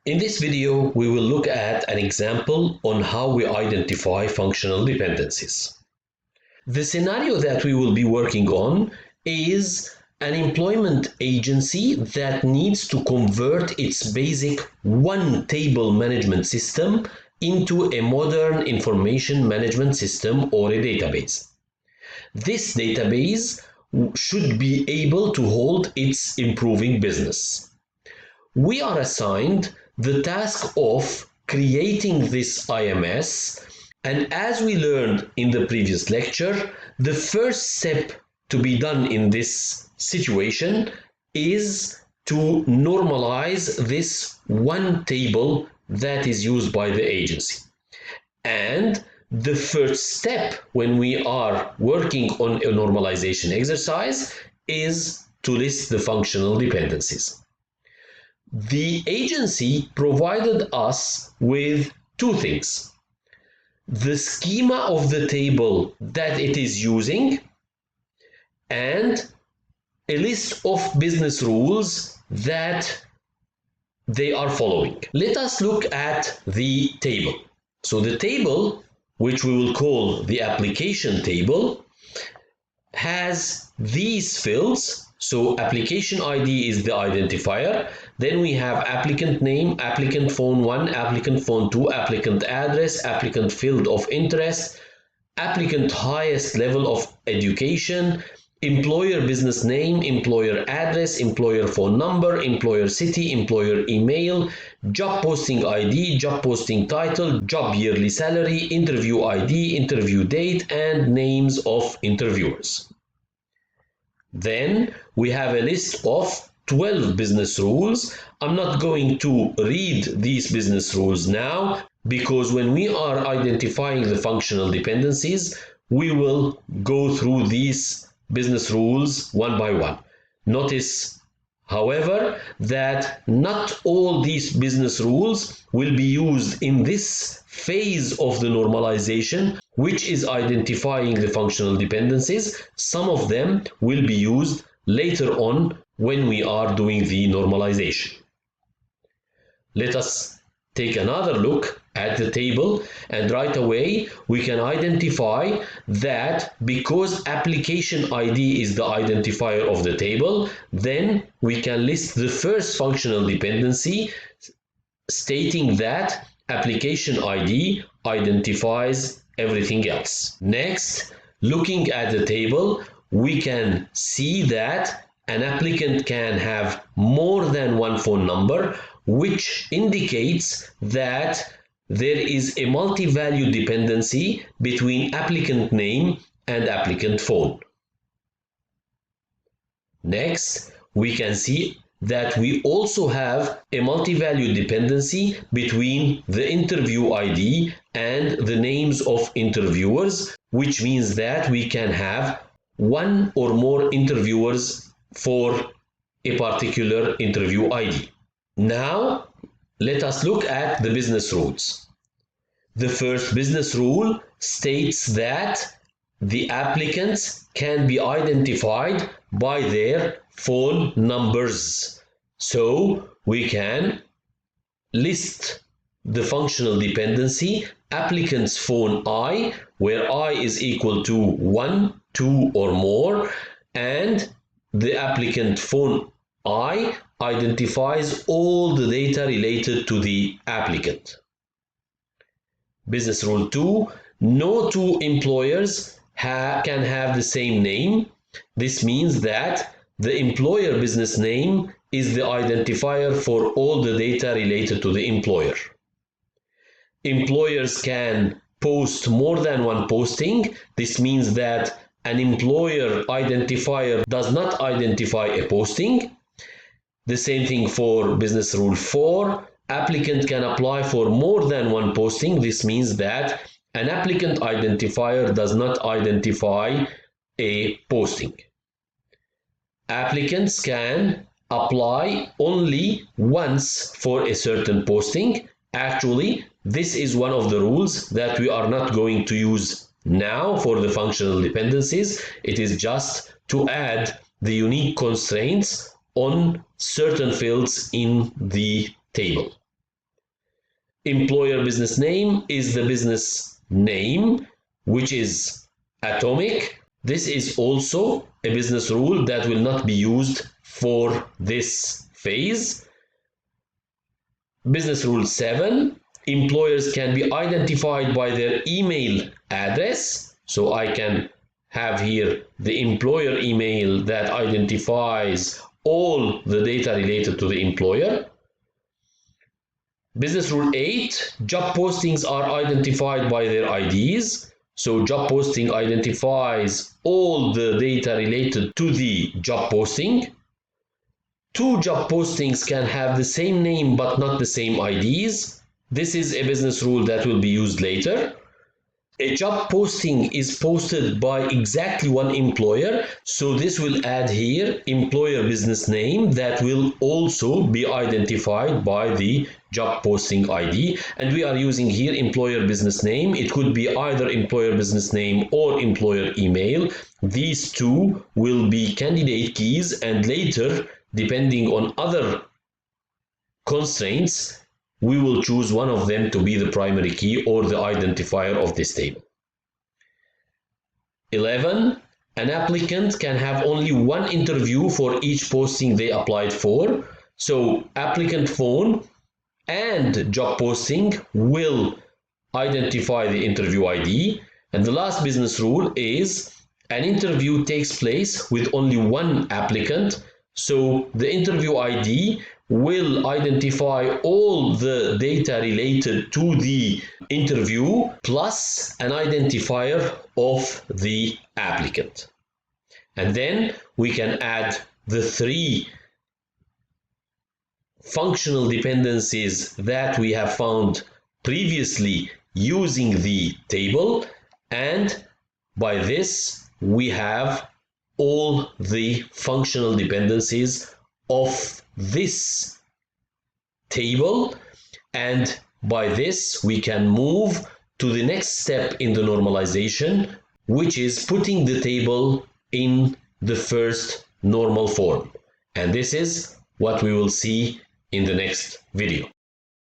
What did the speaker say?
In this video, we will look at an example on how we identify functional dependencies. The scenario that we will be working on is an employment agency that needs to convert its basic one-table management system into a modern information management system or a database. This database should be able to hold its improving business. We are assigned the task of creating this IMS, and as we learned in the previous lecture, the first step to be done in this situation is to normalize this one table that is used by the agency. And the first step when we are working on a normalization exercise is to list the functional dependencies. The agency provided us with two things: the schema of the table that it is using and a list of business rules that they are following. Let us look at the table. So the table, which we will call the application table, has these fields. So application ID is the identifier. Then we have applicant name, applicant phone 1, applicant phone 2, applicant address, applicant field of interest, applicant highest level of education, employer business name, employer address, employer phone number, employer city, employer email, job posting ID, job posting title, job yearly salary, interview ID, interview date, and names of interviewers. Then we have a list of 12 business rules. I'm not going to read these business rules now because when we are identifying the functional dependencies, we will go through these business rules one by one. Notice, however, that not all these business rules will be used in this phase of the normalization, which is identifying the functional dependencies. Some of them will be used later on when we are doing the normalization. Let us take another look at the table, and right away we can identify that because application ID is the identifier of the table, then we can list the first functional dependency stating that application ID identifies everything else. Next, looking at the table, we can see that an applicant can have more than one phone number, which indicates that there is a multi-value dependency between applicant name and applicant phone. Next, we can see that we also have a multi-value dependency between the interview ID and the names of interviewers, which means that we can have one or more interviewers for a particular interview ID. Now, let us look at the business rules. The first business rule states that the applicants can be identified by their phone numbers. So we can list the functional dependency applicant's phone I, where I is equal to 1, 2 or more, and the applicant phone I identifies all the data related to the applicant. Business rule 2, no two employers can have the same name. This means that the employer business name is the identifier for all the data related to the employer. Employers can post more than one posting. This means that an employer identifier does not identify a posting. The same thing for business rule 4. Applicant can apply for more than one posting. This means that an applicant identifier does not identify a posting. Applicants can apply only once for a certain posting. Actually, this is one of the rules that we are not going to use now for the functional dependencies. It is just to add the unique constraints on certain fields in the table. employer business name is the business name, which is atomic. This is also a business rule that will not be used for this phase. Business rule 7, employers can be identified by their email address. So I can have here the employer email that identifies all the data related to the employer. Business rule 8, job postings are identified by their IDs. So job posting identifies all the data related to the job posting. Two job postings can have the same name but not the same IDs. This is a business rule that will be used later. A job posting is posted by exactly one employer, so this will add here employer business name that will also be identified by the job posting ID, and we are using here employer business name. It could be either employer business name or employer email. These two will be candidate keys, and later, depending on other constraints, we will choose one of them to be the primary key or the identifier of this table. 11. An applicant can have only one interview for each posting they applied for. So applicant phone and job posting will identify the interview ID. And the last business rule is an interview takes place with only one applicant. So the interview ID will identify all the data related to the interview plus an identifier of the applicant. And then we can add the 3 functional dependencies that we have found previously using the table, and by this we have all the functional dependencies of this table, and by this we can move to the next step in the normalization, which is putting the table in the first normal form. And this is what we will see in the next video.